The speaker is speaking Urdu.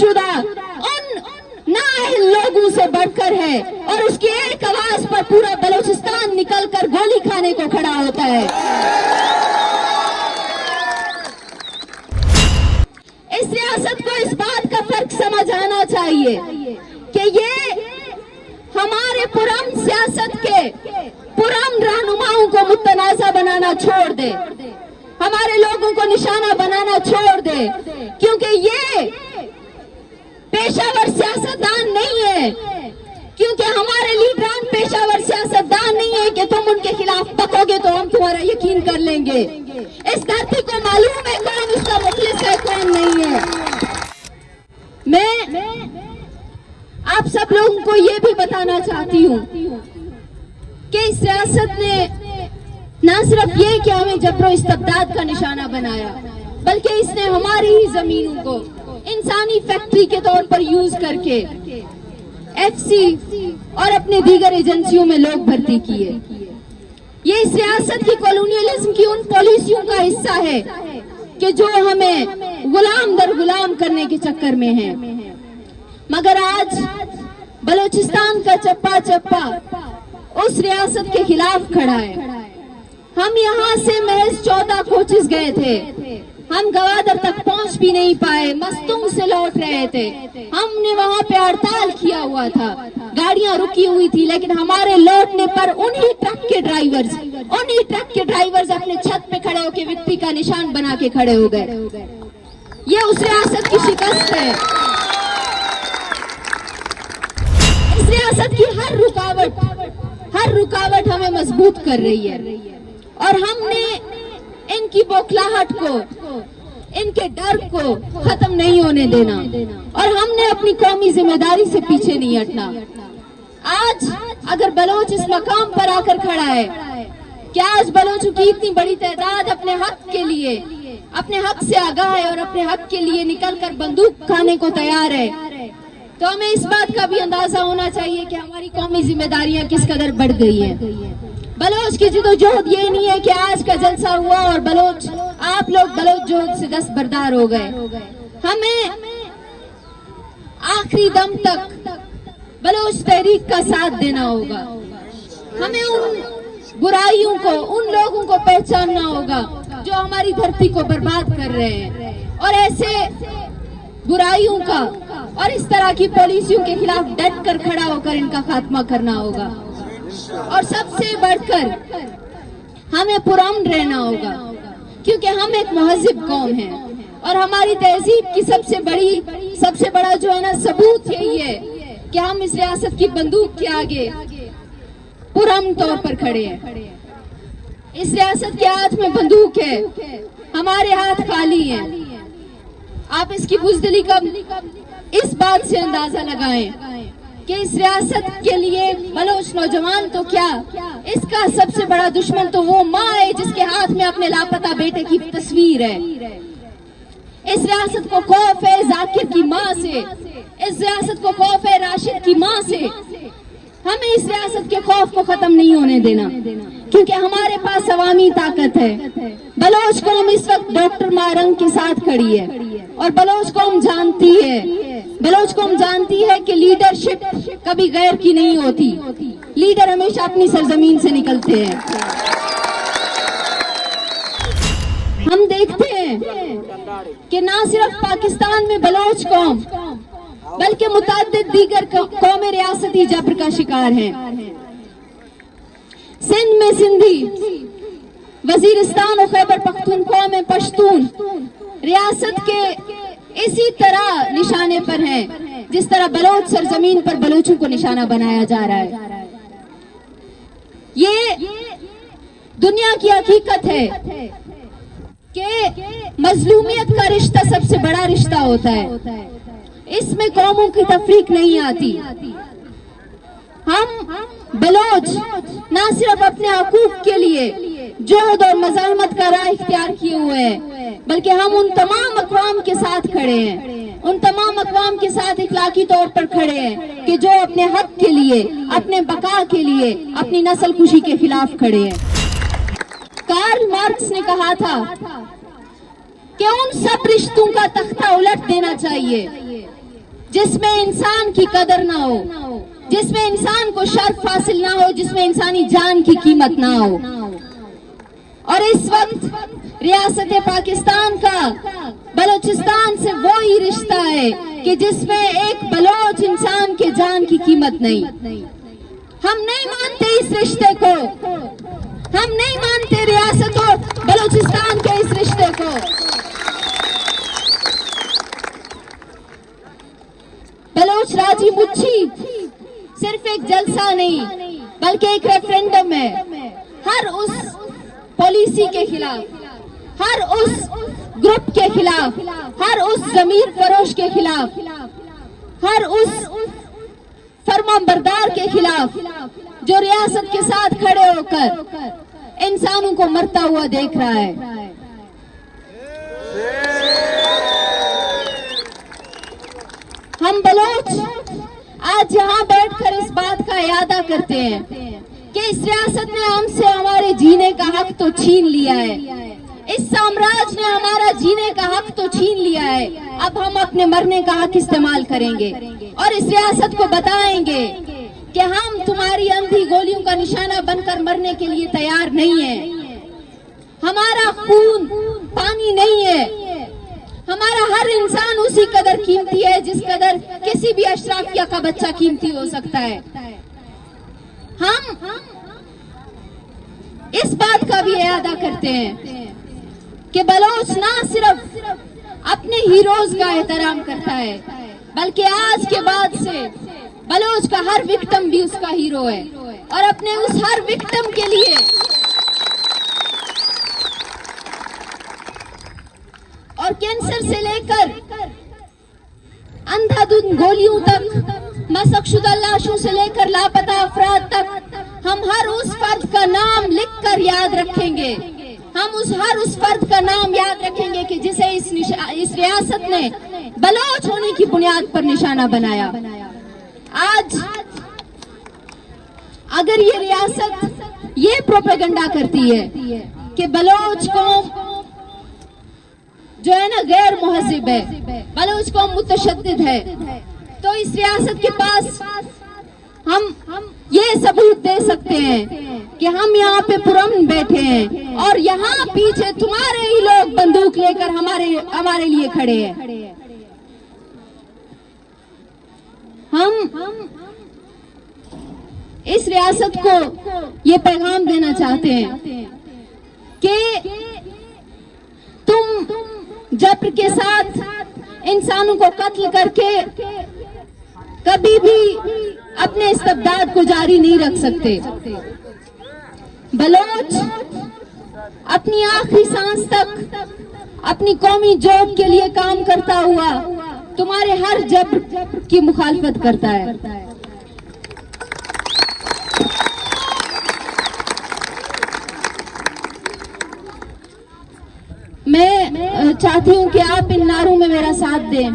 شدہ ان نااہل لوگوں سے بڑھ کر ہے اور اس کی ایک آواز پر پورا بلوچستان نکل کر گولی کھانے کو کھڑا ہوتا ہے. اس ریاست کو اس بات کا فرق سمجھ آنا چاہیے کہ یہ ہمارے پرامن سیاست کے پرامن رہنماؤں کو متنازع بنانا چھوڑ دے, ہمارے لوگوں کو نشانہ بنانا چھوڑ دے, کیونکہ یہ پیشہ ور سیاستدان نہیں ہے, کیونکہ ہمارے لیڈران پیشہ ور سیاستدان نہیں ہے کہ تم ان کے خلاف پکو گے تو ہم تمہارا یقین کر لیں گے. اس دھرتی کو معلوم ہے کون اس کا مخلص ہے کون نہیں ہے. میں آپ سب لوگوں کو یہ بھی بتانا چاہتی ہوں کہ اس ریاست نے نہ صرف یہ کہ ہمیں جبر و استبداد کا نشانہ بنایا, بلکہ اس نے ہماری ہی زمینوں کو انسانی فیکٹری کے طور پر یوز کر کے ایف سی اور اپنے دیگر ایجنسیوں میں لوگ بھرتی کیے. یہ اس ریاست کی کالونیلزم کی ان پالیسیوں کا حصہ ہے کہ جو ہمیں غلام در غلام کرنے کے چکر میں ہیں. مگر آج بلوچستان کا چپا چپا اس ریاست کے خلاف کھڑا ہے. ہم یہاں سے محض 14 کوچز گئے تھے, ہم گوادر تک پہنچ بھی نہیں پائے, مستونگ سے لوٹ رہے تھے. ہم نے وہاں پہ ہڑتال کیا ہوا تھا, گاڑیاں رکی ہوئی تھی, لیکن ہمارے لوٹنے پر انہی ٹرک کے ڈرائیورز اپنے چھت پہ کھڑے ہو کے وکٹری کا نشان بنا کے کھڑے ہو گئے. یہ اس ریاست کی شکست ہے. اس ریاست کی ہر رکاوٹ ہمیں مضبوط کر رہی ہے, اور ہم نے ان کی بوکھلاہٹ کو, ان کے ڈر کو ختم نہیں ہونے دینا, اور ہم نے اپنی قومی ذمہ داری سے پیچھے نہیں ہٹنا. آج اگر بلوچ اس مقام پر آ کر کھڑا ہے کہ آج بلوچوں کی اتنی بڑی تعداد اپنے حق کے لیے, اپنے حق سے آگاہ ہے اور اپنے حق کے لیے نکل کر بندوق کھانے کو تیار ہے, تو ہمیں اس بات کا بھی اندازہ ہونا چاہیے کہ ہماری قومی ذمہ داریاں کس قدر بڑھ گئی ہیں. بلوچ کی جدوجہد یہ نہیں ہے کہ آج کا جلسہ ہوا اور آپ لوگ بلوچ جہد سے دستبردار ہو گئے. ہمیں آخری دم تک بلوچ تحریک کا ساتھ دینا ہوگا. ہمیں ان برائیوں کو, ان لوگوں کو پہچاننا ہوگا جو ہماری دھرتی کو برباد کر رہے ہیں, اور ایسے برائیوں کا اور اس طرح کی پالیسیوں کے خلاف ڈٹ کر کھڑا ہو کر ان کا خاتمہ کرنا ہوگا. اور سب سے بڑھ کر ہمیں پرامن رہنا ہوگا, کیونکہ ہم ایک مہذب قوم ہیں, اور ہماری تہذیب کی سب سے بڑا جو ہے نا ثبوت یہی ہے کہ ہم اس ریاست کی بندوق کے آگے پرامن طور پر کھڑے ہیں. اس ریاست کے ہاتھ میں بندوق ہے, ہمارے ہاتھ خالی ہیں. آپ اس کی بزدلی کا اس بات سے اندازہ لگائیں کہ اس ریاست کے لیے بلوچ نوجوان تو کیا, اس کا سب سے بڑا دشمن تو وہ ماں ہے جس کے ہاتھ میں اپنے لاپتہ بیٹے کی تصویر ہے. اس ریاست کو خوف ہے ذاکر کی ماں سے, اس ریاست کو خوف ہے راشد کی ماں سے. ہمیں اس ریاست کے خوف کو ختم نہیں ہونے دینا, کیونکہ ہمارے پاس عوامی طاقت ہے. بلوچ قوم اس وقت ڈاکٹر مارنگ کے ساتھ کھڑی ہے, اور بلوچ قوم جانتی ہے کہ لیڈرشپ کبھی غیر کی نہیں ہوتی, لیڈر ہمیشہ اپنی سرزمین سے نکلتے ہیں. ہم دیکھتے ہیں کہ نہ صرف پاکستان میں بلوچ قوم بلکہ متعدد دیگر قومیں ریاستی جبر کا شکار ہیں. سندھ میں سندھی, وزیرستان و خیبر پختونخوا میں پشتون ریاست کے اسی طرح نشانے پر ہیں جس طرح بلوچ سرزمین پر بلوچوں کو نشانہ بنایا جا رہا ہے. یہ دنیا کی حقیقت ہے کہ مظلومیت کا رشتہ سب سے بڑا رشتہ ہوتا ہے, اس میں قوموں کی تفریق نہیں آتی. ہم بلوچ نہ صرف اپنے حقوق کے لیے جہد اور مزاحمت کا راہ اختیار کیے ہوئے ہیں, بلکہ ہم ان تمام اقوام کے ساتھ کھڑے ہیں, ان تمام اقوام کے ساتھ اخلاقی طور پر کھڑے ہیں کہ جو اپنے حق کے لیے, اپنے بقا کے لیے, اپنی نسل کشی کے خلاف کھڑے ہیں. کارل مارکس نے کہا تھا کہ ان سب رشتوں کا تختہ الٹ دینا چاہیے جس میں انسان کی قدر نہ ہو، جس میں انسان کو شرف حاصل نہ ہو، جس میں انسانی جان کی قیمت نہ ہو۔ اور اس وقت ریاست پاکستان کا بلوچستان سے وہی رشتہ ہے کہ جس میں ایک بلوچ انسان کے جان کی قیمت نہیں۔ ہم نہیں مانتے اس رشتے کو، ہم نہیں مانتے ریاست اور بلوچستان کے اس رشتے کو۔ بلوچ راجی مچھی صرف ایک جلسہ نہیں بلکہ ایک ریفرینڈم ہے، ہر اس پالیسی کے خلاف، ہر اس گروپ کے خلاف، ہر اس ضمیر فروش کے خلاف، ہر اس فرمان بردار کے خلاف جو ریاست کے ساتھ کھڑے ہو کر انسانوں کو مرتا ہوا دیکھ رہا ہے۔ ہم بلوچ آج یہاں بیٹھ کر اس بات کا اعادہ کرتے ہیں کہ اس ریاست نے ہم سے ہمارے جینے کا حق تو چھین لیا ہے، اس سامراج نے ہمارا جینے کا حق تو چھین لیا ہے، اب ہم اپنے مرنے کا حق استعمال کریں گے اور اس ریاست کو بتائیں گے کہ ہم تمہاری اندھی گولیوں کا نشانہ بن کر مرنے کے لیے تیار نہیں ہیں۔ ہمارا خون پانی نہیں ہے، ہمارا ہر انسان اسی قدر قیمتی ہے جس قدر کسی بھی اشرافیہ کا بچہ قیمتی ہو سکتا ہے۔ ہم اس بات کا بھی اعادہ کرتے ہیں کہ بلوچ نہ صرف اپنے ہیروز کا احترام کرتا ہے بلکہ آج کے بعد سے بلوچ کا ہر وکٹم بھی اس کا ہیرو ہے، اور اپنے اس ہر وکٹم کے لیے اور کینسر سے لے کر اندھا دھند گولیوں تک، مسخ شدہ لاشوں سے لے کر لاپتہ افراد تک، ہم ہر اس فرد کا نام لکھ کر یاد رکھیں گے، ہم ہر اس فرد کا نام یاد رکھیں گے کہ جسے اس ریاست نے بلوچ ہونے کی بنیاد پر نشانہ بنایا۔ آج اگر یہ ریاست یہ پروپیگنڈا کرتی ہے کہ بلوچ قوم جو ہے نا غیر مہذب ہے، بلوچ قوم متشدد ہے، تو اس ریاست کے پاس ہم یہ ثبوت دے سکتے ہیں کہ ہم یہاں پہ پرامن بیٹھے ہیں اور یہاں پیچھے تمہارے ہی لوگ بندوق لے کر ہمارے لیے کھڑے ہیں۔ ہم اس ریاست کو یہ پیغام دینا چاہتے ہیں کہ تم جبر کے ساتھ انسانوں کو قتل کر کے کبھی بھی اپنے استبداد کو جاری نہیں رکھ سکتے۔ بلوچ اپنی آخری سانس تک اپنی قومی جوب کے لیے کام کرتا ہوا تمہارے ہر جبر کی مخالفت کرتا ہے۔ میں چاہتی ہوں کہ آپ ان نعروں میں میرا ساتھ دیں۔